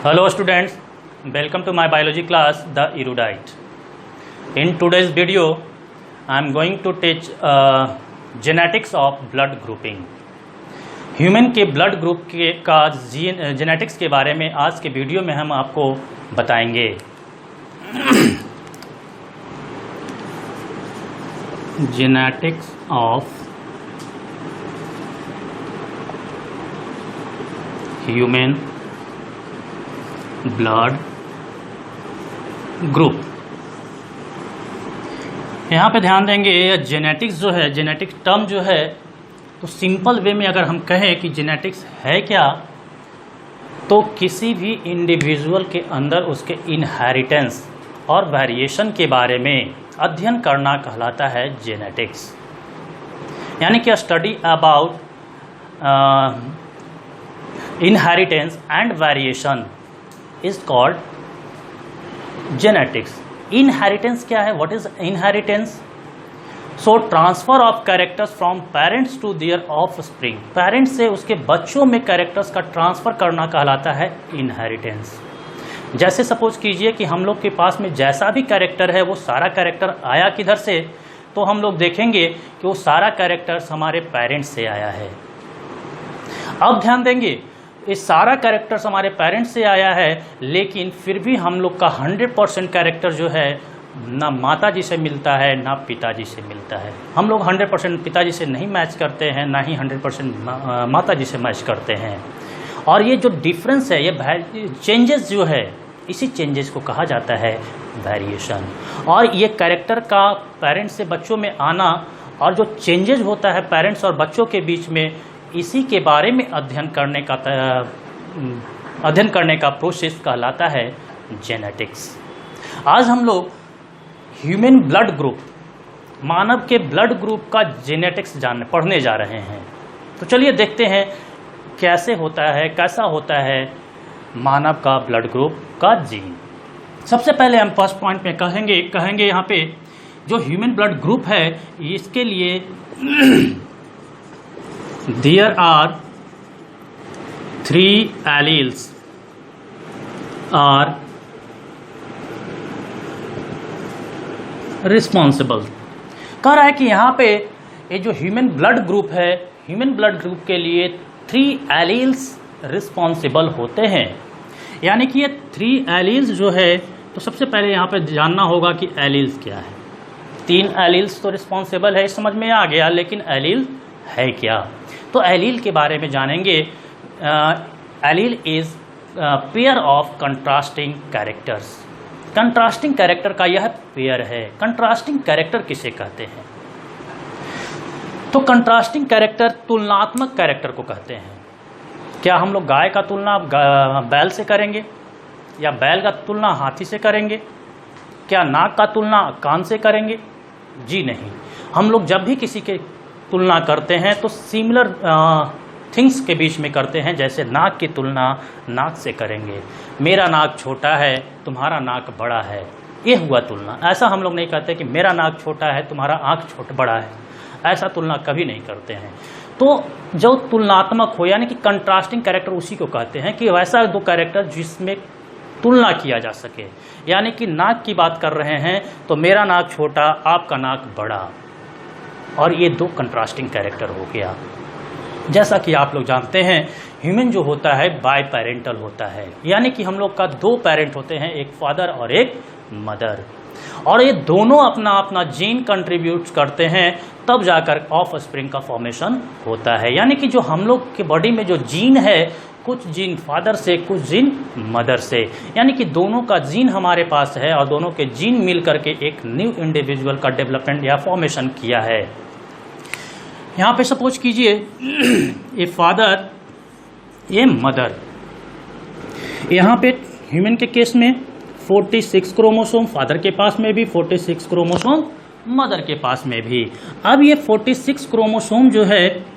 Hello students, welcome to my biology class The Erudite. In today's video I am going to teach genetics of blood grouping. Human के blood group के का genetics के बारे में आज के video में हम आपको बताएंगे। Genetics of human blood group. यहाँ पे ध्यान देंगे जेनेटिक्स जो है, जेनेटिक टर्म जो है, तो सिंपल वे में अगर हम कहें कि जेनेटिक्स है क्या, तो किसी भी इंडिविजुअल के अंदर उसके इनहेरिटेंस और वेरिएशन के बारे में अध्ययन करना कहलाता है जेनेटिक्स। यानी कि study about inheritance and variation is called genetics. Inheritance क्या है? What is inheritance? So transfer of characters from parents to their offspring. Parents से उसके बच्चों में कैरेक्टर्स का ट्रांसफर करना कहलाता है इनहेरिटेंस। जैसे सपोज कीजिए कि हम लोग के पास में जैसा भी कैरेक्टर है वो सारा कैरेक्टर आया किधर से, तो हम लोग देखेंगे कि वो सारा कैरेक्टर्स हमारे पेरेंट्स से आया है। अब ध्यान देंगे, ये सारा कैरेक्टर्स हमारे पेरेंट्स से आया है, लेकिन फिर भी हम लोग का 100% कैरेक्टर जो है ना माता जी से मिलता है ना पिताजी से मिलता है। हम लोग 100% पिताजी से नहीं मैच करते हैं, ना ही 100% माता जी से मैच करते हैं। और ये जो डिफरेंस है, ये चेंजेस जो है, इसी चेंजेस को कहा जाता है वेरिएशन। और ये कैरेक्टर का पेरेंट्स से बच्चों में आना और जो चेंजेस होता है पेरेंट्स और बच्चों के बीच में, इसी के बारे में अध्ययन करने का प्रोसेस कहलाता है जेनेटिक्स। आज हम लोग ह्यूमन ब्लड ग्रुप, मानव के ब्लड ग्रुप का जेनेटिक्स पढ़ने जा रहे हैं। तो चलिए देखते हैं कैसे होता है, कैसा होता है मानव का ब्लड ग्रुप का जीन। सबसे पहले हम फर्स्ट पॉइंट में कहेंगे यहाँ पे जो ह्यूमन ब्लड ग्रुप है, इसके लिए there are 3 alleles are responsible। कह रहा है कि यहाँ पे ये जो ह्यूमन ब्लड ग्रुप है, ह्यूमन ब्लड ग्रुप के लिए 3 एलील्स रिस्पॉन्सिबल होते हैं। यानी कि ये 3 एलील्स जो है, तो सबसे पहले यहाँ पे जानना होगा कि एलील्स क्या है। 3 एलील्स तो रिस्पॉन्सिबल है, समझ में आ गया, लेकिन एलील है क्या? तो एलील के बारे में जानेंगे। Allele is pair of contrasting characters. Contrasting character का यह पेयर है। कंट्रास्टिंग कैरेक्टर किसे कहते हैं? तो कंट्रास्टिंग कैरेक्टर तुलनात्मक कैरेक्टर को कहते हैं। क्या हम लोग गाय का तुलना बैल से करेंगे, या बैल का तुलना हाथी से करेंगे? क्या नाक का तुलना कान से करेंगे? जी नहीं। हम लोग जब भी किसी के तुलना करते हैं तो सिमिलर थिंग्स के बीच में करते हैं। जैसे नाक की तुलना नाक से करेंगे, मेरा नाक छोटा है तुम्हारा नाक बड़ा है, ये हुआ तुलना। ऐसा हम लोग नहीं कहते कि मेरा नाक छोटा है तुम्हारा आँख बड़ा है, ऐसा तुलना कभी नहीं करते हैं। तो जो तुलनात्मक हो, यानी कि कंट्रास्टिंग कैरेक्टर, उसी को कहते हैं कि वैसा 2 कैरेक्टर जिसमें तुलना किया जा सके। यानी कि नाक की बात कर रहे हैं तो मेरा नाक छोटा आपका नाक बड़ा, और ये 2 कंट्रास्टिंग कैरेक्टर हो गया। जैसा कि आप लोग जानते हैं, ह्यूमन जो होता है बाय पेरेंटल होता है। यानी कि हम लोग का 2 पेरेंट होते हैं, एक फादर और एक मदर, और ये दोनों अपना अपना जीन कंट्रीब्यूट करते हैं, तब जाकर ऑफ स्प्रिंग का फॉर्मेशन होता है। यानी कि जो हम लोग के बॉडी में जो जीन है, कुछ जीन फादर से, कुछ जीन मदर से, यानी कि दोनों का जीन हमारे पास है, और दोनों के जीन मिल करके एक न्यू इंडिविजुअल का डेवलपमेंट या फॉर्मेशन किया है। यहाँ पे सपोज कीजिए ये फादर, ये मदर। यहाँ पे ह्यूमन के केस में 46 क्रोमोसोम फादर के पास में भी, 46 क्रोमोसोम मदर के पास में भी। अब ये 46 क्रोमोसोम जो है,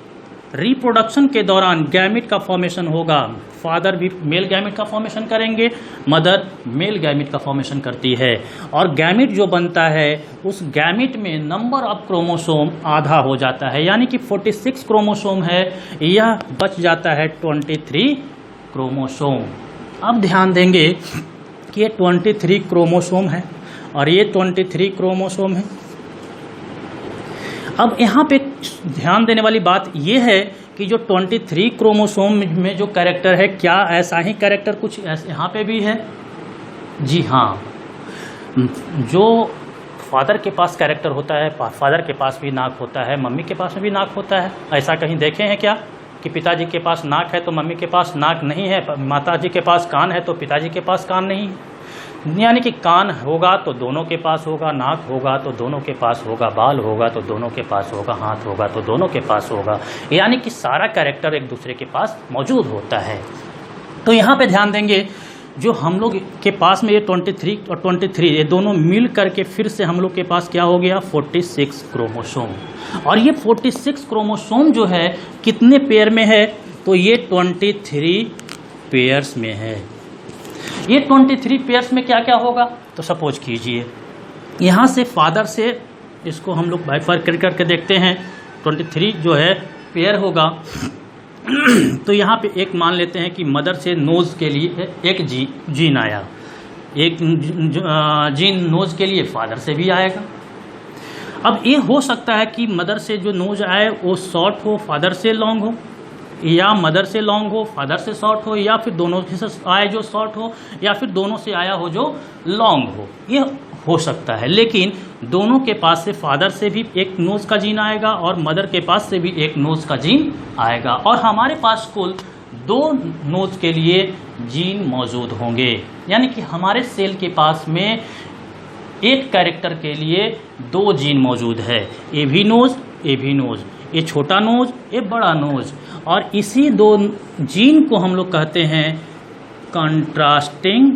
रिप्रोडक्शन के दौरान गैमिट का फॉर्मेशन होगा। फादर भी मेल गैमिट का फॉर्मेशन करेंगे, मदर मेल गैमिट का फॉर्मेशन करती है, और गैमिट जो बनता है उस गैमिट में नंबर ऑफ क्रोमोसोम आधा हो जाता है। यानी कि 46 क्रोमोसोम है, यह बच जाता है 23 क्रोमोसोम। अब ध्यान देंगे कि ये 23 क्रोमोसोम है और ये 23 क्रोमोसोम है। अब यहाँ पे ध्यान देने वाली बात ये है कि जो 23 क्रोमोसोम में जो कैरेक्टर है, क्या ऐसा ही कैरेक्टर कुछ ऐसे यहाँ पे भी है? जी हाँ, जो फादर के पास कैरेक्टर होता है, फादर के पास भी नाक होता है, मम्मी के पास भी नाक होता है। ऐसा कहीं देखे हैं क्या कि पिताजी के पास नाक है तो मम्मी के पास नाक नहीं है, माताजी के पास कान है तो पिताजी के पास कान नहीं है? यानी कि कान होगा तो दोनों के पास होगा, नाक होगा तो दोनों के पास होगा, बाल होगा तो दोनों के पास होगा, हाथ होगा तो दोनों के पास होगा। यानी कि सारा कैरेक्टर एक दूसरे के पास मौजूद होता है। तो यहाँ पे ध्यान देंगे, जो हम लोग के पास में ये 23 और 23 ये दोनों मिल करके फिर से हम लोग के पास क्या हो गया? 46 क्रोमोसोम। और ये 46 क्रोमोसोम जो है कितने पेयर में है? तो ये 23 पेयर्स में है। ये 23 पेयर्स में क्या क्या होगा? तो सपोज कीजिए यहाँ से फादर से इसको हम लोग बाइफर्केट करके देखते हैं। 23 जो है पेयर होगा तो यहाँ पे एक मान लेते हैं कि मदर से नोज के लिए एक जीन आया, एक जीन नोज के लिए फादर से भी आएगा। अब ये हो सकता है कि मदर से जो नोज आए वो शॉर्ट हो, फादर से लॉन्ग हो, या मदर से लॉन्ग हो, फादर से शॉर्ट हो, या फिर दोनों से आए जो शॉर्ट हो, या फिर दोनों से आया हो जो लॉन्ग हो। ये हो सकता है, लेकिन दोनों के पास से फादर से भी एक नोज का जीन आएगा और मदर के पास से भी एक नोज का जीन आएगा। और हमारे पास कुल 2 नोज के लिए जीन मौजूद होंगे। यानी कि हमारे सेल के पास में एक कैरेक्टर के लिए 2 जीन मौजूद है, ए भी नोज, ए भी नोज, ये छोटा नोज, ये बड़ा नोज। और इसी 2 जीन को हम लोग कहते हैं कंट्रास्टिंग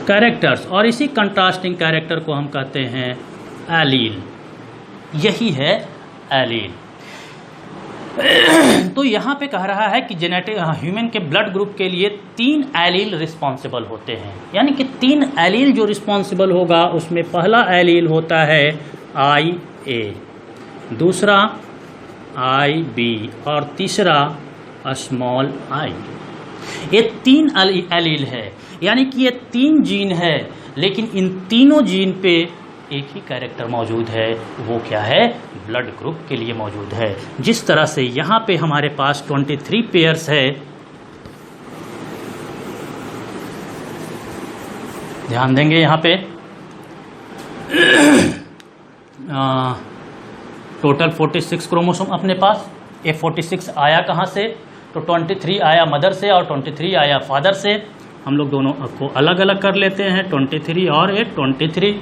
कैरेक्टर्स, और इसी कंट्रास्टिंग कैरेक्टर को हम कहते हैं एलील। यही है एलील। तो यहाँ पे कह रहा है कि जेनेटिक ह्यूमन के ब्लड ग्रुप के लिए 3 एलील रिस्पॉन्सिबल होते हैं। यानी कि 3 एलील जो रिस्पॉन्सिबल होगा उसमें पहला एलील होता है IA, दूसरा IB और तीसरा स्मॉल i। ये 3 एलील है, यानी कि ये 3 जीन है, लेकिन इन तीनों जीन पे एक ही कैरेक्टर मौजूद है। वो क्या है? ब्लड ग्रुप के लिए मौजूद है। जिस तरह से यहाँ पे हमारे पास 23 पेयर्स है, ध्यान देंगे यहाँ पे टोटल 46 क्रोमोसोम अपने पास। ये 46 आया कहाँ से? तो 23 आया मदर से और 23 आया फादर से। हम लोग दोनों को अलग अलग कर लेते हैं, 23 और ये 23।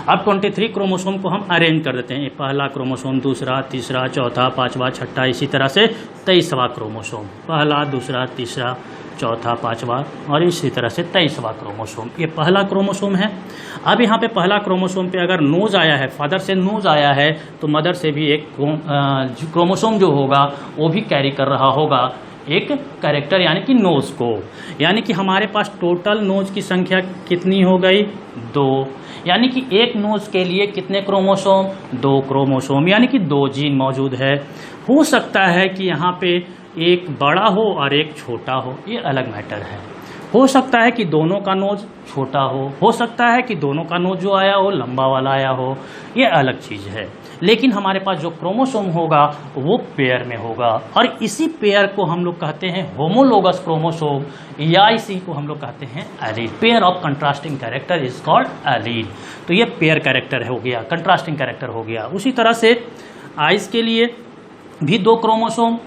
अब 23 क्रोमोसोम को हम अरेंज कर देते हैं, पहला क्रोमोसोम, दूसरा, तीसरा, चौथा, पांचवा, छठा, इसी तरह से 23वां क्रोमोसोम, पहला, दूसरा, तीसरा, चौथा, पांचवा और इसी तरह से 23वां क्रोमोसोम। ये पहला क्रोमोसोम है। अब यहाँ पे पहला क्रोमोसोम पे अगर नोज आया है, फादर से नोज आया है, तो मदर से भी एक क्रोमोसोम जो होगा वो भी कैरी कर रहा होगा एक कैरेक्टर, यानी कि नोज को। यानी कि हमारे पास टोटल नोज की संख्या कितनी हो गई? 2। यानी कि एक नोज के लिए कितने क्रोमोसोम? 2 क्रोमोसोम, यानी कि 2 जीन मौजूद है। हो सकता है कि यहाँ पे एक बड़ा हो और एक छोटा हो, ये अलग मैटर है। हो सकता है कि दोनों का नोज छोटा हो सकता है कि दोनों का नोज जो आया हो लंबा वाला आया हो, ये अलग चीज़ है। लेकिन हमारे पास जो क्रोमोसोम होगा वो पेयर में होगा, और इसी पेयर को हम लोग कहते हैं होमोलोगस क्रोमोसोम, या इसी को हम लोग कहते हैं allele. Pair of contrasting character is called allele. तो ये पेयर कैरेक्टर हो गया, कंट्रास्टिंग कैरेक्टर हो गया। उसी तरह से आइज के लिए भी 2 क्रोमोसोम,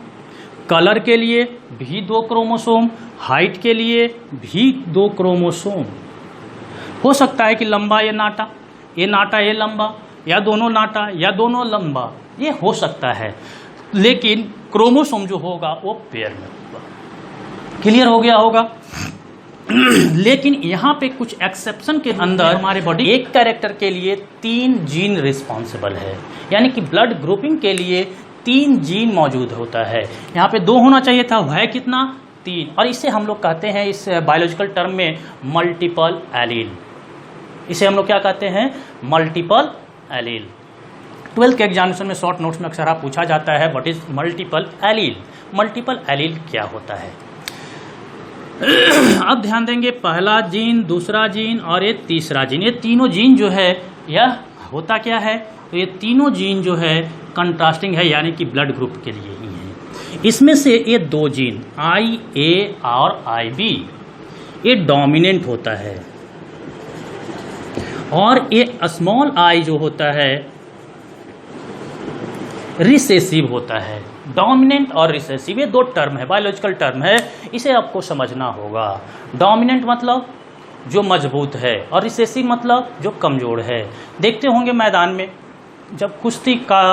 कलर के लिए भी 2 क्रोमोसोम, हाइट के लिए भी 2 क्रोमोसोम। हो सकता है कि लंबा ये नाटा ये लंबा, या दोनों नाटा या दोनों लंबा, ये हो सकता है। लेकिन क्रोमोसोम जो होगा वो पेयर में होगा। क्लियर हो गया होगा? लेकिन यहाँ पे कुछ एक्सेप्शन के अंदर हमारे बॉडी एक कैरेक्टर के लिए 3 जीन रिस्पॉन्सिबल है। यानी कि ब्लड ग्रुपिंग के लिए 3 जीन मौजूद होता है। यहाँ पे 2 होना चाहिए था, है कितना? 3। और इसे हम लोग कहते हैं इस बायोलॉजिकल टर्म में मल्टीपल एलील। इसे हम लोग क्या कहते हैं? Multiple allele. 12th के एग्जामिनेशन में शॉर्ट नोट्स में अक्सर पूछा जाता है what is multiple allele. Multiple allele क्या होता है। अब ध्यान देंगे, पहला जीन, दूसरा जीन और ये तीसरा जीन, ये तीनों जीन जो है यह होता क्या है, तो ये तीनों जीन जो है कंट्रास्टिंग है, यानी कि ब्लड ग्रुप के लिए ही है। इसमें से ये दो जीन IA और IB ये डोमिनेंट होता है, और ये स्मॉल आई जो होता है रिसेसिव होता है। डोमिनेंट और रिसेसिव ये दो टर्म है, बायोलॉजिकल टर्म है, इसे आपको समझना होगा। डोमिनेंट मतलब जो मजबूत है और रिसेसिव मतलब जो कमज़ोर है। देखते होंगे मैदान में जब कुश्ती का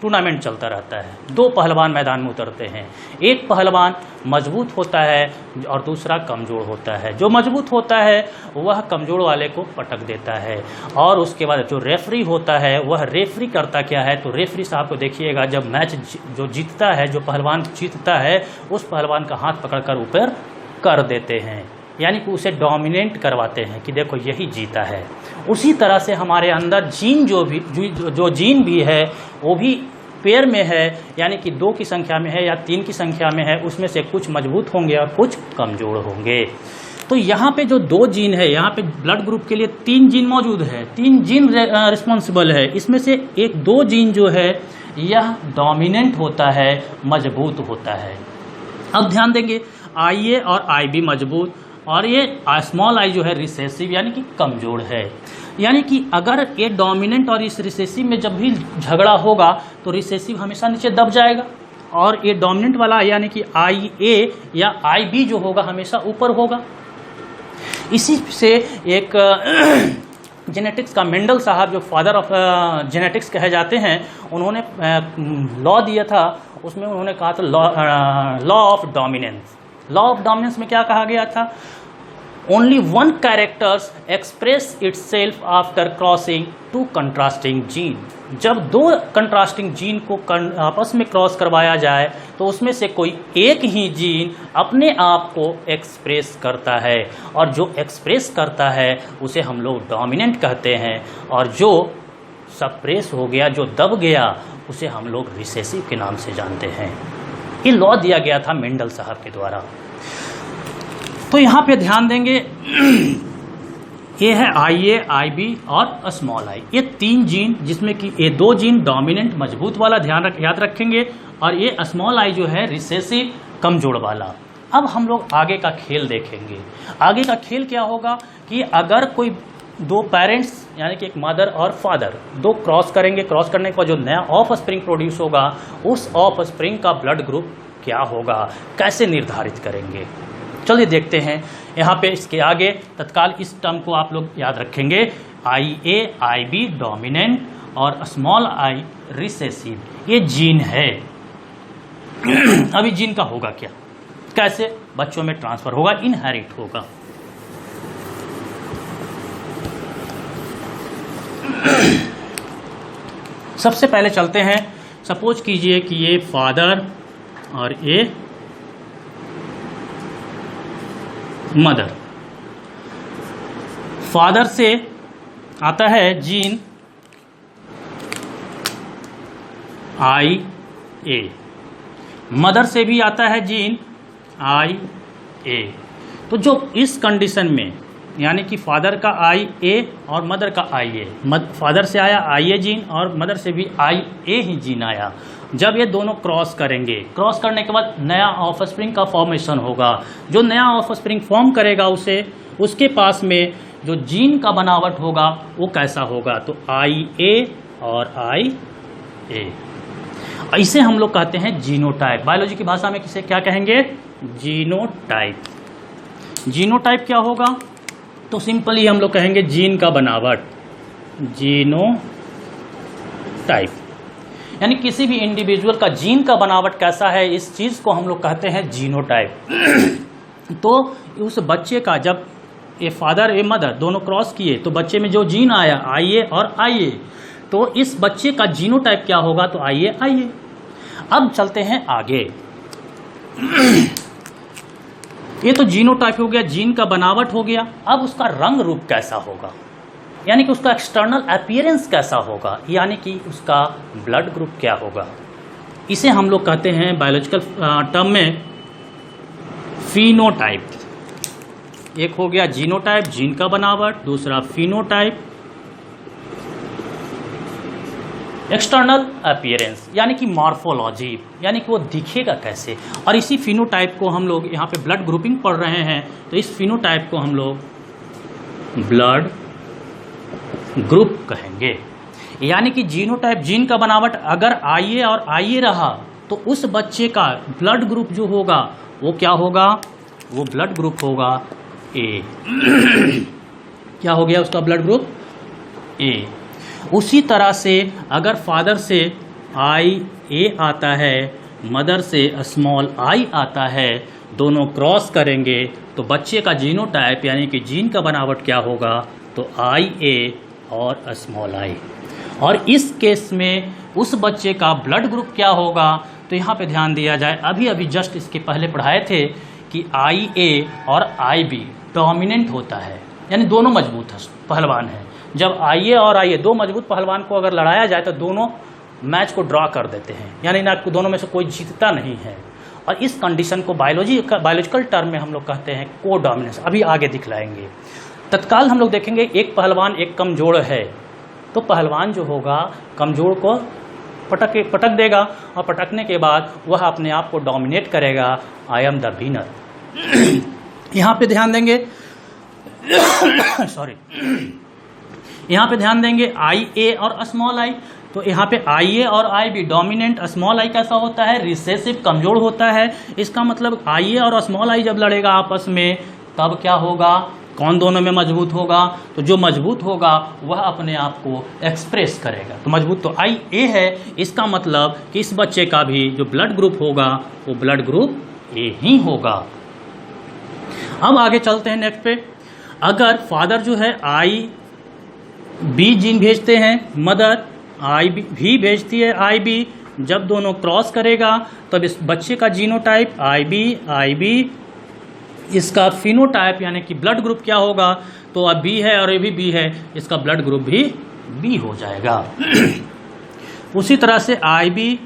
टूर्नामेंट चलता रहता है, दो पहलवान मैदान में उतरते हैं, एक पहलवान मजबूत होता है और दूसरा कमज़ोर होता है। जो मजबूत होता है वह कमज़ोर वाले को पटक देता है, और उसके बाद जो रेफरी होता है वह रेफरी करता क्या है, तो रेफरी साहब को देखिएगा जब मैच जो जीतता है, जो पहलवान जीतता है, उस पहलवान का हाथ पकड़कर ऊपर कर देते हैं, यानी कि उसे डोमिनेट करवाते हैं कि देखो यही जीता है। उसी तरह से हमारे अंदर जीन जो जीन भी है वो भी पेयर में है, यानी कि 2 की संख्या में है या 3 की संख्या में है, उसमें से कुछ मजबूत होंगे और कुछ कमज़ोर होंगे। तो यहाँ पे जो 2 जीन है, यहाँ पे ब्लड ग्रुप के लिए 3 जीन मौजूद है, 3 जीन रिस्पॉन्सिबल है। इसमें से 2 जीन जो है यह डोमिनेंट होता है, मजबूत होता है। अब ध्यान देंगे, IA और IB मजबूत, और ये स्मॉल आई जो है रिसेसिव यानी कि कमज़ोर है। यानी कि अगर ये डोमिनेंट और इस रिसेसिव में जब भी झगड़ा होगा तो रिसेसिव हमेशा नीचे दब जाएगा, और ये डोमिनेंट वाला यानी कि IA या IB जो होगा हमेशा ऊपर होगा। इसी से एक जेनेटिक्स का मेंडल साहब, जो फादर ऑफ जेनेटिक्स कहे जाते हैं, उन्होंने लॉ दिया था, उसमें उन्होंने कहा था law of dominance. Law of dominance में क्या कहा गया था, only one characters express itself after crossing 2 contrasting gene. जब 2 कंट्रास्टिंग जीन को आपस में क्रॉस करवाया जाए तो उसमें से कोई एक ही जीन अपने आप को एक्सप्रेस करता है, और जो एक्सप्रेस करता है उसे हम लोग डोमिनेंट कहते हैं, और जो सप्रेस हो गया, जो दब गया, उसे हम लोग रिसेसिव के नाम से जानते हैं। ये लॉ दिया गया था मेंडल साहब के द्वारा। तो यहाँ पे ध्यान देंगे, ये है IA, IB और स्मॉल आई, ये 3 जीन, जिसमें कि ये 2 जीन डोमिनेंट मजबूत वाला याद रखेंगे, और ये स्मॉल आई जो है रिसेसिव कमजोर वाला। अब हम लोग आगे का खेल देखेंगे। आगे का खेल क्या होगा कि अगर कोई 2 पेरेंट्स यानी कि एक मदर और फादर 2 क्रॉस करेंगे, क्रॉस करने के बाद जो नया ऑफ स्प्रिंग प्रोड्यूस होगा, उस ऑफ स्प्रिंग का ब्लड ग्रुप क्या होगा, कैसे निर्धारित करेंगे, चलिए देखते हैं। यहाँ पे इसके आगे तत्काल इस टर्म को आप लोग याद रखेंगे, IA, IB डोमिनेंट और स्मॉल आई रिसेसिव, ये जीन है। अभी जीन का होगा क्या, कैसे बच्चों में ट्रांसफर होगा, इनहेरिट होगा। सबसे पहले चलते हैं, सपोज कीजिए कि ये फादर और ये मदर। फादर से आता है जीन IA, मदर से भी आता है जीन IA। तो जो इस कंडीशन में यानी कि फादर का IA और मदर का IA, फादर से आया IA जीन और मदर से भी IA ही जीन आया। जब ये दोनों क्रॉस करेंगे, क्रॉस करने के बाद नया ऑफ स्प्रिंग का फॉर्मेशन होगा। जो नया ऑफ स्प्रिंग फॉर्म करेगा उसके पास में जो जीन का बनावट होगा वो कैसा होगा, तो IA और IA। इसे हम लोग कहते हैं जीनोटाइप। बायोलॉजी की भाषा में किसे क्या कहेंगे, जीनोटाइप। जीनोटाइप क्या होगा, तो सिंपली हम लोग कहेंगे जीन का बनावट, जीनोटाइप। यानी किसी भी इंडिविजुअल का जीन का बनावट कैसा है, इस चीज़ को हम लोग कहते हैं जीनोटाइप। तो उस बच्चे का जब ये फादर ये मदर दोनों क्रॉस किए तो बच्चे में जो जीन आया IA और IA, तो इस बच्चे का जीनोटाइप क्या होगा, तो IA। अब चलते हैं आगे। ये तो जीनोटाइप हो गया, जीन का बनावट हो गया। अब उसका रंग रूप कैसा होगा, यानी कि उसका एक्सटर्नल अपीयरेंस कैसा होगा, यानी कि उसका ब्लड ग्रुप क्या होगा, इसे हम लोग कहते हैं बायोलॉजिकल टर्म में फिनोटाइप। एक हो गया जीनोटाइप, जीन का बनावट, दूसरा फिनोटाइप एक्सटर्नल अपीयरेंस यानी कि मॉर्फोलॉजी, यानी कि वो दिखेगा कैसे। और इसी फिनोटाइप को हम लोग यहाँ पे ब्लड ग्रुपिंग पढ़ रहे हैं, तो इस फिनोटाइप को हम लोग ब्लड ग्रुप कहेंगे। यानी कि जीनोटाइप, जीन का बनावट अगर आईए और आईए रहा तो उस बच्चे का ब्लड ग्रुप जो होगा वो क्या होगा, वो ब्लड ग्रुप होगा ए। क्या हो गया उसका ब्लड ग्रुप ए। उसी तरह से अगर फादर से आई ए आता है, मदर से स्मॉल आई आता है, दोनों क्रॉस करेंगे तो बच्चे का जीनोटाइप यानी कि जीन का बनावट क्या होगा, तो आई ए और स्मॉल आई। और इस केस में उस बच्चे का ब्लड ग्रुप क्या होगा, तो यहाँ पे ध्यान दिया जाए, अभी अभी जस्ट इसके पहले पढ़ाए थे कि आई ए और आई बी डोमिनेंट होता है, यानी दोनों मजबूत पहलवान हैं। जब आई ए और आई ए दो मजबूत पहलवान को अगर लड़ाया जाए तो दोनों मैच को ड्रॉ कर देते हैं, यानी ना दोनों में से कोई जीतता नहीं है। और इस कंडीशन को बायोलॉजिकल टर्म में हम लोग कहते हैं को डोमिनेंस। अभी आगे दिखलाएंगे। तत्काल हम लोग देखेंगे एक पहलवान एक कमजोर है, तो पहलवान जो होगा कमजोर को पटक देगा और पटकने के बाद वह अपने आप को डोमिनेट करेगा, आई एम द विनर। यहाँ पे ध्यान देंगे सॉरी, यहाँ पे ध्यान देंगे आई ए और स्मॉल आई। तो यहाँ पे आई ए और आई बी डोमिनेंट, स्मॉल आई कैसा होता है, रिसेसिव, कमजोर होता है। इसका मतलब आई ए और स्मॉल आई जब लड़ेगा आपस में तब क्या होगा, कौन दोनों में मजबूत होगा, तो जो मजबूत होगा वह अपने आप को एक्सप्रेस करेगा। तो मजबूत तो आई ए है, इसका मतलब कि इस बच्चे का भी जो ब्लड ग्रुप होगा वो ब्लड ग्रुप ए ही होगा। अब आगे चलते हैं नेक्स्ट पे। अगर फादर जो है आई बी जीन भेजते हैं, मदर आई भी भेजती है आई बी, जब दोनों क्रॉस करेगा तब इस बच्चे का जीनोटाइप आई बी, इसका फिनोटाइप यानी कि ब्लड ग्रुप क्या होगा, तो अब बी है और ये भी बी है, इसका ब्लड ग्रुप भी बी हो जाएगा। उसी तरह से आई बी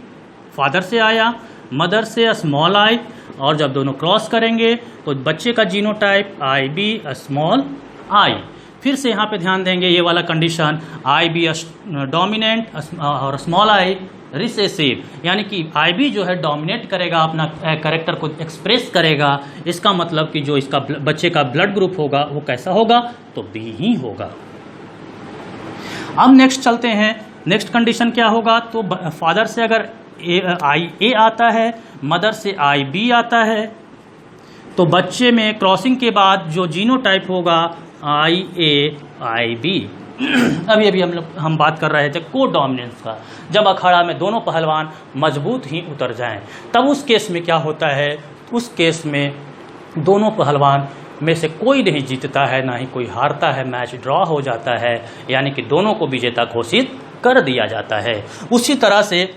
फादर से आया, मदर से स्मॉल आई, और जब दोनों क्रॉस करेंगे तो बच्चे का genotype I B small I. फिर से यहाँ पे ध्यान देंगे ये वाला कंडीशन, आई बी डोमिनेंट और स्मॉल आई रिसेसिव, यानी कि आई बी जो है डोमिनेट करेगा, अपना कैरेक्टर को एक्सप्रेस करेगा। इसका मतलब कि जो इसका बच्चे का ब्लड ग्रुप होगा वो कैसा होगा, तो बी ही होगा। अब नेक्स्ट चलते हैं, नेक्स्ट कंडीशन क्या होगा, तो फादर से अगर आई ए आता है, मदर से आई बी आता है, तो बच्चे में क्रॉसिंग के बाद जो जीनोटाइप होगा आई ए आई बी। अभी हम बात कर रहे थे को डोमिनेंस का। जब अखाड़ा में दोनों पहलवान मजबूत ही उतर जाएं, तब उस केस में क्या होता है, उस केस में दोनों पहलवान में से कोई नहीं जीतता है, ना ही कोई हारता है, मैच ड्रॉ हो जाता है, यानी कि दोनों को विजेता घोषित कर दिया जाता है। उसी तरह से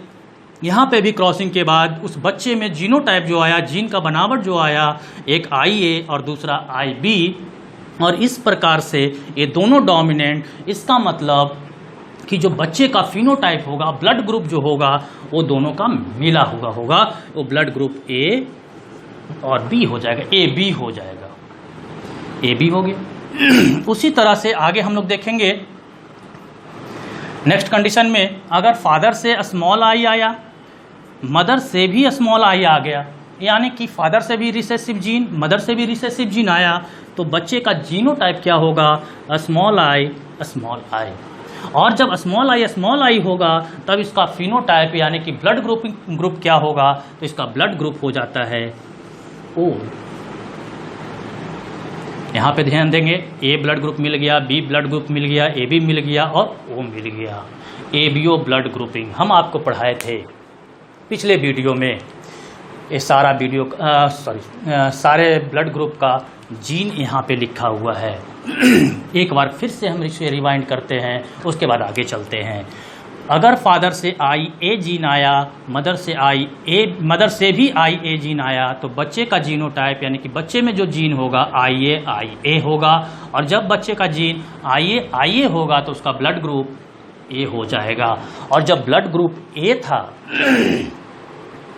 यहाँ पे भी क्रॉसिंग के बाद उस बच्चे में जीनोटाइप जो आया, जीन का बनावट जो आया, एक आई ए और दूसरा आई बी, और इस प्रकार से ये दोनों डोमिनेंट। इसका मतलब कि जो बच्चे का फिनोटाइप होगा, ब्लड ग्रुप जो होगा, वो दोनों का मिला हुआ होगा, वो ब्लड ग्रुप ए और बी हो जाएगा, ए बी हो जाएगा, ए बी हो गया। उसी तरह से आगे हम लोग देखेंगे नेक्स्ट कंडीशन में, अगर फादर से स्मॉल आई आया, मदर से भी स्मॉल आई आ गया, यानी कि फादर से भी रिसेसिव जीन, मदर से भी रिसेसिव जीन आया, तो बच्चे का जीनोटाइप क्या होगा, स्मॉल आई स्मॉल आई। और जब स्मॉल आई होगा तब इसका फिनोटाइप यानी कि ब्लड ग्रुप क्या होगा, तो इसका ब्लड ग्रुप हो जाता है ओ। यहाँ पे ध्यान देंगे, ए ब्लड ग्रुप मिल गया, बी ब्लड ग्रुप मिल गया, ए बी मिल गया और ओ मिल गया। A B O blood grouping हम आपको पढ़ाए थे पिछले वीडियो में। ये सारा वीडियो सारे ब्लड ग्रुप का जीन यहाँ पे लिखा हुआ है। एक बार फिर से हम इसे रिवाइंड करते हैं, उसके बाद आगे चलते हैं। अगर फादर से आई ए जीन आया, मदर से भी आई ए जीन आया, तो बच्चे का जीनोटाइप यानी कि बच्चे में जो जीन होगा आई ए होगा, और जब बच्चे का जीन आई ए होगा तो उसका ब्लड ग्रुप ए हो जाएगा। और जब ब्लड ग्रुप ए था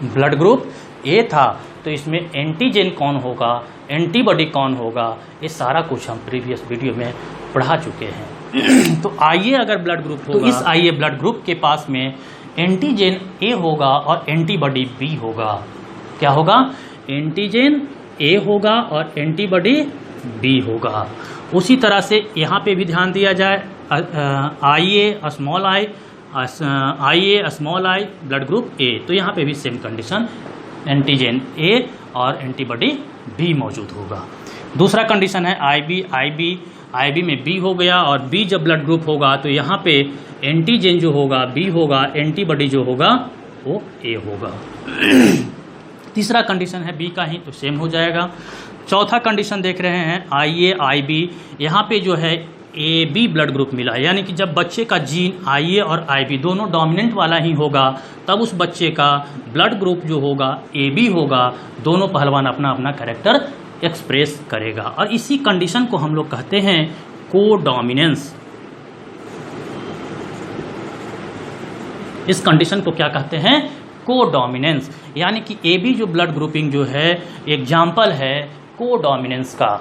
ब्लड ग्रुप ए था तो इसमें एंटीजन कौन होगा, एंटीबॉडी कौन होगा, ये सारा कुछ हम प्रीवियस वीडियो में पढ़ा चुके हैं। तो आइए अगर ब्लड ग्रुप होगा तो इस आइए ब्लड ग्रुप के पास में एंटीजन ए होगा और एंटीबॉडी बी होगा। क्या होगा? एंटीजन ए होगा और एंटीबॉडी बी होगा। उसी तरह से यहाँ पे भी ध्यान दिया जाए, I A small I blood group A, तो यहाँ पे भी सेम कंडीशन, एंटीजन ए और एंटीबॉडी बी मौजूद होगा। दूसरा कंडीशन है आई बी में बी हो गया और बी जब ब्लड ग्रुप होगा तो यहाँ पे एंटीजन जो होगा बी होगा, एंटीबॉडी जो होगा वो ए होगा। तीसरा कंडीशन है बी का ही, तो सेम हो जाएगा। चौथा कंडीशन देख रहे हैं आई बी, यहाँ पे जो है ए बी ब्लड ग्रुप मिला, यानी कि जब बच्चे का जीन आई ए और आई बी दोनों डोमिनेंट वाला ही होगा तब उस बच्चे का ब्लड ग्रुप जो होगा ए बी होगा। दोनों पहलवान अपना अपना कैरेक्टर एक्सप्रेस करेगा और इसी कंडीशन को हम लोग कहते हैं कोडोमिनेंस। इस कंडीशन को क्या कहते हैं? कोडोमिनेंस। यानी कि ए बी जो ब्लड ग्रुपिंग जो है एग्जाम्पल है कोडोमिनेंस का।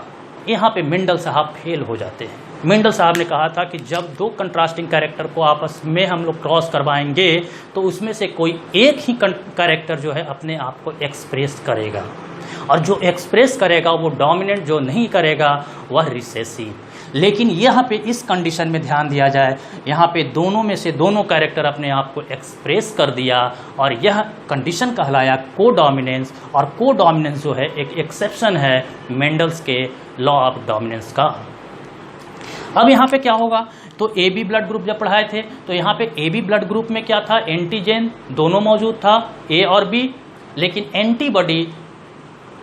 यहाँ पे मेंडल साहब फेल हो जाते हैं। मेंडल साहब ने कहा था कि जब दो कंट्रास्टिंग कैरेक्टर को आपस में हम लोग क्रॉस करवाएंगे तो उसमें से कोई एक ही कैरेक्टर जो है अपने आप को एक्सप्रेस करेगा और जो एक्सप्रेस करेगा वो डोमिनेंट, जो नहीं करेगा वह रिसेसिव। लेकिन यहाँ पे इस कंडीशन में ध्यान दिया जाए, यहाँ पे दोनों में से दोनों कैरेक्टर अपने आप को एक्सप्रेस कर दिया और यह कंडीशन कहलाया कोडोमिनेंस। और कोडोमिनेंस जो है एक एक्सेप्शन है मेंडल्स के लॉ ऑफ डोमिनेंस का। अब यहाँ पे क्या होगा? तो ए बी ब्लड ग्रुप जब पढ़ाए थे तो यहाँ पे ए बी ब्लड ग्रुप में क्या था? एंटीजन दोनों मौजूद था, ए और बी, लेकिन एंटीबॉडी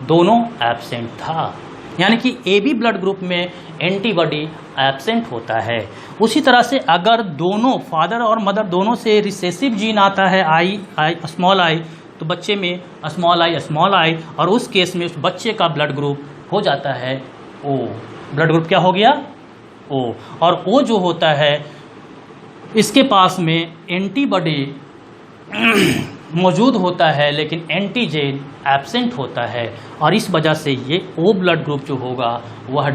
दोनों एब्सेंट था। यानी कि ए बी ब्लड ग्रुप में एंटीबॉडी एब्सेंट होता है। उसी तरह से अगर दोनों फादर और मदर दोनों से रिसेसिव जीन आता है आई स्मॉल आई, तो बच्चे में स्मॉल आई और उस केस में उस बच्चे का ब्लड ग्रुप हो जाता है ओ। ब्लड ग्रुप क्या हो गया? ओ। और ओ जो होता है इसके पास में एंटीबॉडी मौजूद होता है लेकिन एंटीजन एब्सेंट होता है और इस वजह से ये ओ ब्लड ग्रुप जो होगा वह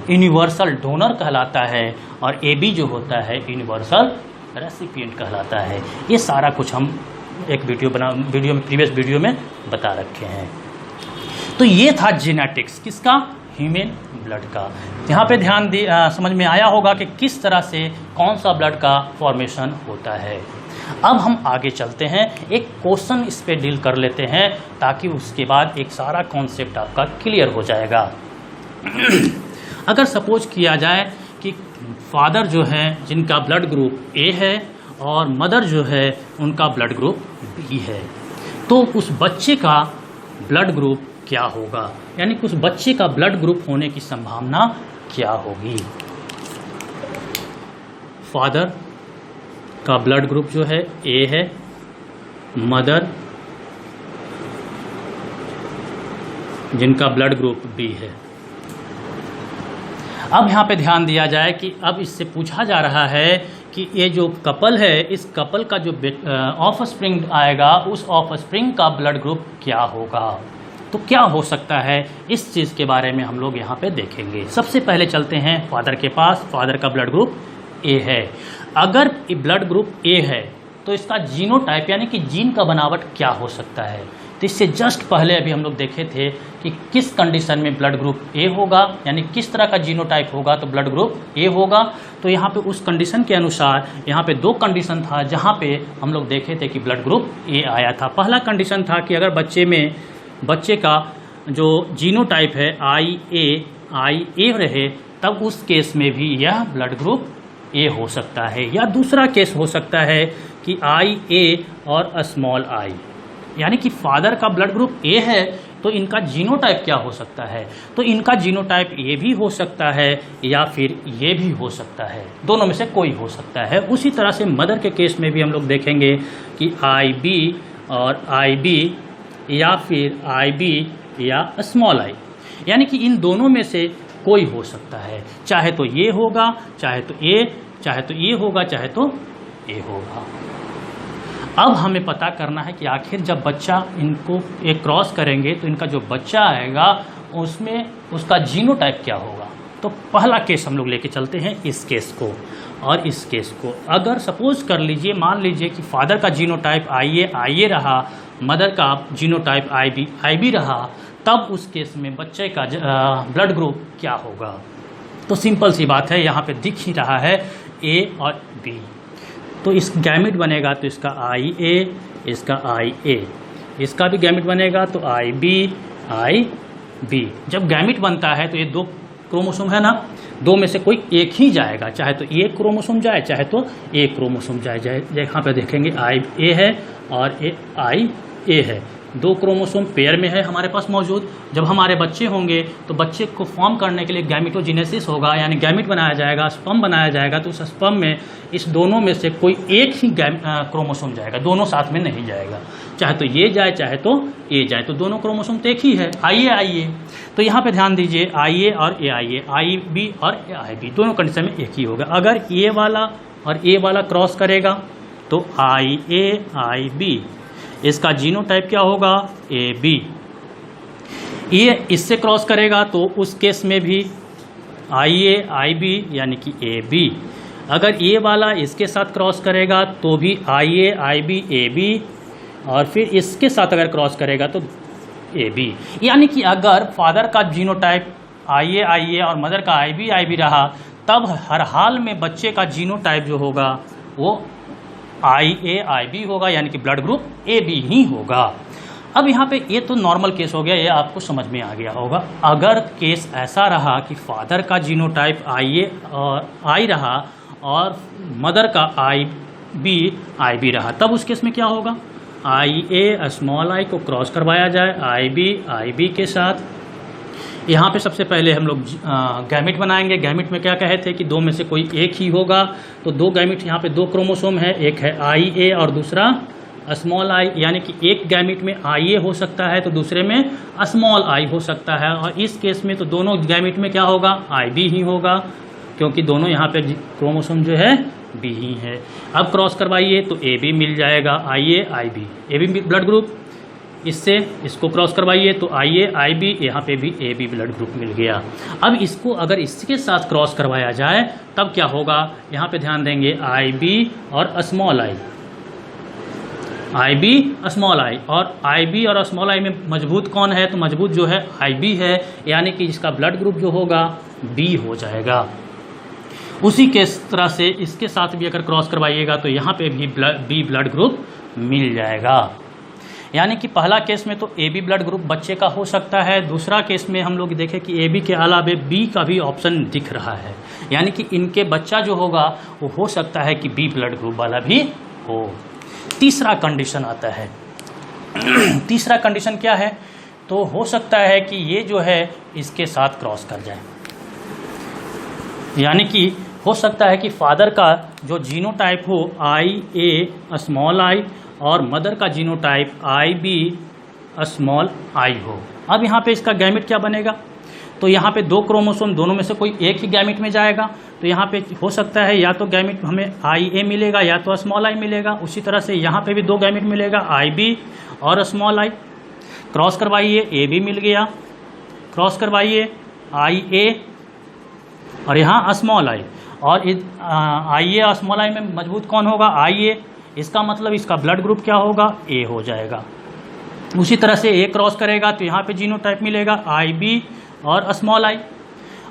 यूनिवर्सल डोनर कहलाता है और ए बी जो होता है यूनिवर्सल रेसिपिएंट कहलाता है। ये सारा कुछ हम एक प्रीवियस वीडियो में बता रखे हैं। तो ये था जेनेटिक्स किसका? ह्यूमन ब्लड का। यहाँ पे ध्यान समझ में आया होगा कि किस तरह से कौन सा ब्लड का फॉर्मेशन होता है। अब हम आगे चलते हैं, एक क्वेश्चन इस पे डील कर लेते हैं ताकि उसके बाद एक सारा कॉन्सेप्ट आपका क्लियर हो जाएगा। अगर सपोज किया जाए कि फादर जो है जिनका ब्लड ग्रुप ए है और मदर जो है उनका ब्लड ग्रुप बी है, तो उस बच्चे का ब्लड ग्रुप क्या होगा? यानी कि उस बच्चे का ब्लड ग्रुप होने की संभावना क्या होगी? फादर का ब्लड ग्रुप जो है ए है, मदर जिनका ब्लड ग्रुप बी है। अब यहाँ पे ध्यान दिया जाए कि अब इससे पूछा जा रहा है कि ये जो कपल है इस कपल का जो ऑफ स्प्रिंग आएगा उस ऑफ स्प्रिंग का ब्लड ग्रुप क्या होगा? तो क्या हो सकता है इस चीज़ के बारे में हम लोग यहाँ पे देखेंगे। सबसे पहले चलते हैं फादर के पास। फादर का ब्लड ग्रुप ए है। अगर ब्लड ग्रुप ए है तो इसका जीनोटाइप यानी कि जीन का बनावट क्या हो सकता है? तो इससे जस्ट पहले अभी हम लोग देखे थे कि किस कंडीशन में ब्लड ग्रुप ए होगा, यानी किस तरह का जीनोटाइप होगा तो ब्लड ग्रुप ए होगा। तो यहाँ पे उस कंडीशन के अनुसार यहाँ पे दो कंडीशन था जहाँ पे हम लोग देखे थे कि ब्लड ग्रुप ए आया था। पहला कंडीशन था कि अगर बच्चे का जो जीनोटाइप है आई ए रहे तब उस केस में भी यह ब्लड ग्रुप ए हो सकता है। या दूसरा केस हो सकता है कि आई ए और स्मॉल आई, यानी कि फादर का ब्लड ग्रुप ए है तो इनका जीनोटाइप क्या हो सकता है? तो इनका जीनोटाइप ए भी हो सकता है या फिर ये भी हो सकता है, दोनों में से कोई हो सकता है। उसी तरह से मदर के केस में भी हम लोग देखेंगे कि आई बी और आई बी या फिर आई बी या स्मॉल आई, यानी कि इन दोनों में से कोई हो सकता है। चाहे तो ये होगा, चाहे तो ये होगा, चाहे तो ए होगा। अब हमें पता करना है कि आखिर जब बच्चा इनको एक क्रॉस करेंगे तो इनका जो बच्चा आएगा उसमें उसका जीनोटाइप क्या होगा। तो पहला केस हम लोग लेके चलते हैं, इस केस को और इस केस को। अगर सपोज कर लीजिए, मान लीजिए कि फादर का जीनोटाइप IA रहा, मदर का जीनोटाइप IB रहा, तब उस केस में बच्चे का ब्लड ग्रुप क्या होगा। तो सिंपल सी बात है, यहाँ पे दिख ही रहा है A और B। तो इस गैमेट बनेगा तो इसका IA, इसका IA, इसका भी गैमेट बनेगा तो IB। जब गैमेट बनता है तो ये दो क्रोमोसोम है ना, दो में से कोई एक ही जाएगा, चाहे तो एक क्रोमोसोम जाए चाहे तो एक क्रोमोसोम जाए। यहाँ पे देखेंगे IA है और IA है, दो क्रोमोसोम पेयर में है हमारे पास मौजूद। जब हमारे बच्चे होंगे तो बच्चे को फॉर्म करने के लिए गैमेटोजेनेसिस होगा, यानी गैमेट बनाया जाएगा, स्पर्म बनाया जाएगा। तो उस स्पर्म में इस दोनों में से कोई एक ही क्रोमोसोम जाएगा, दोनों साथ में नहीं जाएगा। चाहे तो ये जाए चाहे तो ये जाए, तो दोनों क्रोमोसोम तो एक ही है, IA। तो यहाँ पे ध्यान दीजिए, IA और AIA, IB और IB दोनों कंडीशन में एक ही होगा। अगर A वाला और A वाला क्रॉस करेगा तो IB, इसका जीनोटाइप क्या होगा AB। ये इससे क्रॉस करेगा तो उस केस में भी IB यानी कि AB। अगर ये वाला इसके साथ क्रॉस करेगा तो भी IB AB, और फिर इसके साथ अगर क्रॉस करेगा तो AB। यानी कि अगर फादर का जीनोटाइप IA और मदर का IB रहा, तब हर हाल में बच्चे का जीनोटाइप जो होगा वो IB होगा, यानी कि ब्लड ग्रुप AB ही होगा। अब यहाँ पे ये तो नॉर्मल केस हो गया, ये आपको समझ में आ गया होगा। अगर केस ऐसा रहा कि फादर का जीनोटाइप I रहा और मदर का IB रहा, तब उस केस में क्या होगा, IA स्मॉल I को क्रॉस करवाया जाए IB के साथ। यहाँ पे सबसे पहले हम लोग गैमेट बनाएंगे। गैमेट में क्या कहे थे कि दो में से कोई एक ही होगा, तो दो गैमेट, यहाँ पे दो क्रोमोसोम है, एक है IA और दूसरा स्मॉल I, यानी कि एक गैमेट में IA हो सकता है तो दूसरे में स्मॉल I हो सकता है। और इस केस में तो दोनों गैमेट में क्या होगा, IB ही होगा, क्योंकि दोनों यहाँ पे क्रोमोसोम जो है B ही है। अब क्रॉस करवाइए तो AB मिल जाएगा, IB ब्लड ग्रुप। इससे इसको क्रॉस करवाइए तो IB, यहाँ पे भी AB ब्लड ग्रुप मिल गया। अब इसको अगर इसके साथ क्रॉस करवाया जाए तब क्या होगा, यहाँ पे ध्यान देंगे IB और स्मॉल I, और IB और स्मॉल I में मजबूत कौन है, तो मजबूत जो है IB है, यानी कि इसका ब्लड ग्रुप जो होगा B हो जाएगा। उसी के तरह से इसके साथ भी अगर क्रॉस करवाइएगा तो यहाँ पे भी B ब्लड ग्रुप मिल जाएगा। यानी कि पहला केस में तो AB ब्लड ग्रुप बच्चे का हो सकता है। दूसरा केस में हम लोग देखें कि AB के अलावे B का भी ऑप्शन दिख रहा है, यानी कि इनके बच्चा जो होगा वो हो सकता है कि B ब्लड ग्रुप वाला भी हो। तीसरा कंडीशन आता है। तीसरा कंडीशन क्या है, तो हो सकता है कि ये जो है इसके साथ क्रॉस कर जाए, यानी कि हो सकता है कि फादर का जो जीनोटाइप हो IA स्मॉल I और मदर का जीनोटाइप IB स्मॉल I हो। अब यहाँ पे इसका गैमेट क्या बनेगा, तो यहाँ पे दो क्रोमोसोम, दोनों में से कोई एक ही गैमेट में जाएगा। तो यहाँ पे हो सकता है या तो गैमेट हमें IA मिलेगा या तो स्मॉल I मिलेगा। उसी तरह से यहाँ पे भी दो गैमेट मिलेगा, IB और स्मॉल I। क्रॉस करवाइए, AB मिल गया, क्रॉस करवाइए IA और यहाँ स्मॉल I, और IA और स्मॉल I में मजबूत कौन होगा, IA। इसका मतलब इसका ब्लड ग्रुप क्या होगा, A हो जाएगा। उसी तरह से A क्रॉस करेगा तो यहाँ पे जीनोटाइप मिलेगा IB और स्मॉल I,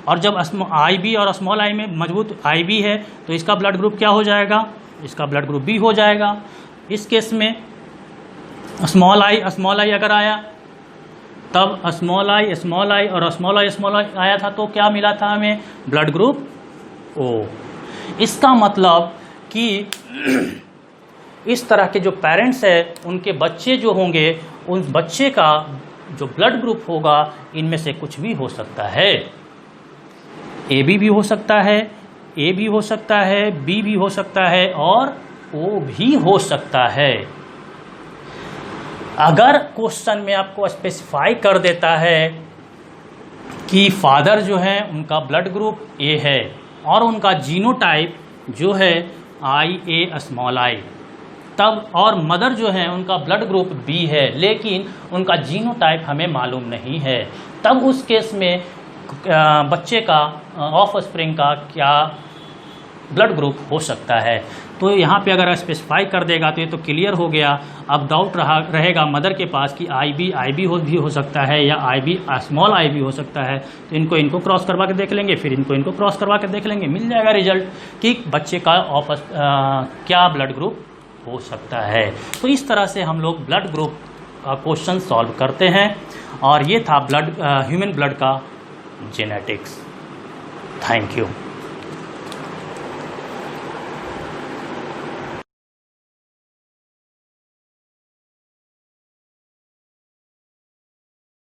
और जब IB और स्मॉल I में मजबूत IB है तो इसका ब्लड ग्रुप क्या हो जाएगा, इसका ब्लड ग्रुप B हो जाएगा। इस केस में स्मॉल I अगर आया तब स्मॉल I और स्मॉल I आया था तो क्या मिला था हमें, ब्लड ग्रुप O। इसका मतलब कि इस तरह के जो पेरेंट्स हैं उनके बच्चे जो होंगे, उन बच्चे का जो ब्लड ग्रुप होगा इनमें से कुछ भी हो सकता है। AB भी हो सकता है, A भी हो सकता है, B भी हो सकता है और O भी हो सकता है। अगर क्वेश्चन में आपको स्पेसिफाई कर देता है कि फादर जो है उनका ब्लड ग्रुप A है और उनका जीनोटाइप जो है IA स्मॉल I, तब और मदर जो है उनका ब्लड ग्रुप बी है लेकिन उनका जीनोटाइप हमें मालूम नहीं है, तब उस केस में बच्चे का ऑफ स्प्रिंग का क्या ब्लड ग्रुप हो सकता है। तो यहाँ पे अगर स्पेसिफाई कर देगा तो ये तो क्लियर हो गया। अब डाउट रहेगा मदर के पास कि आईबी भी हो सकता है या स्मॉल आईबी हो सकता है, तो इनको क्रॉस करवा के देख लेंगे, फिर इनको क्रॉस करवा के देख लेंगे, मिल जाएगा रिजल्ट कि बच्चे का क्या ब्लड ग्रुप हो सकता है। तो इस तरह से हम लोग ब्लड ग्रुप क्वेश्चन सॉल्व करते हैं और ये था ह्यूमन ब्लड का जेनेटिक्स। Thank you.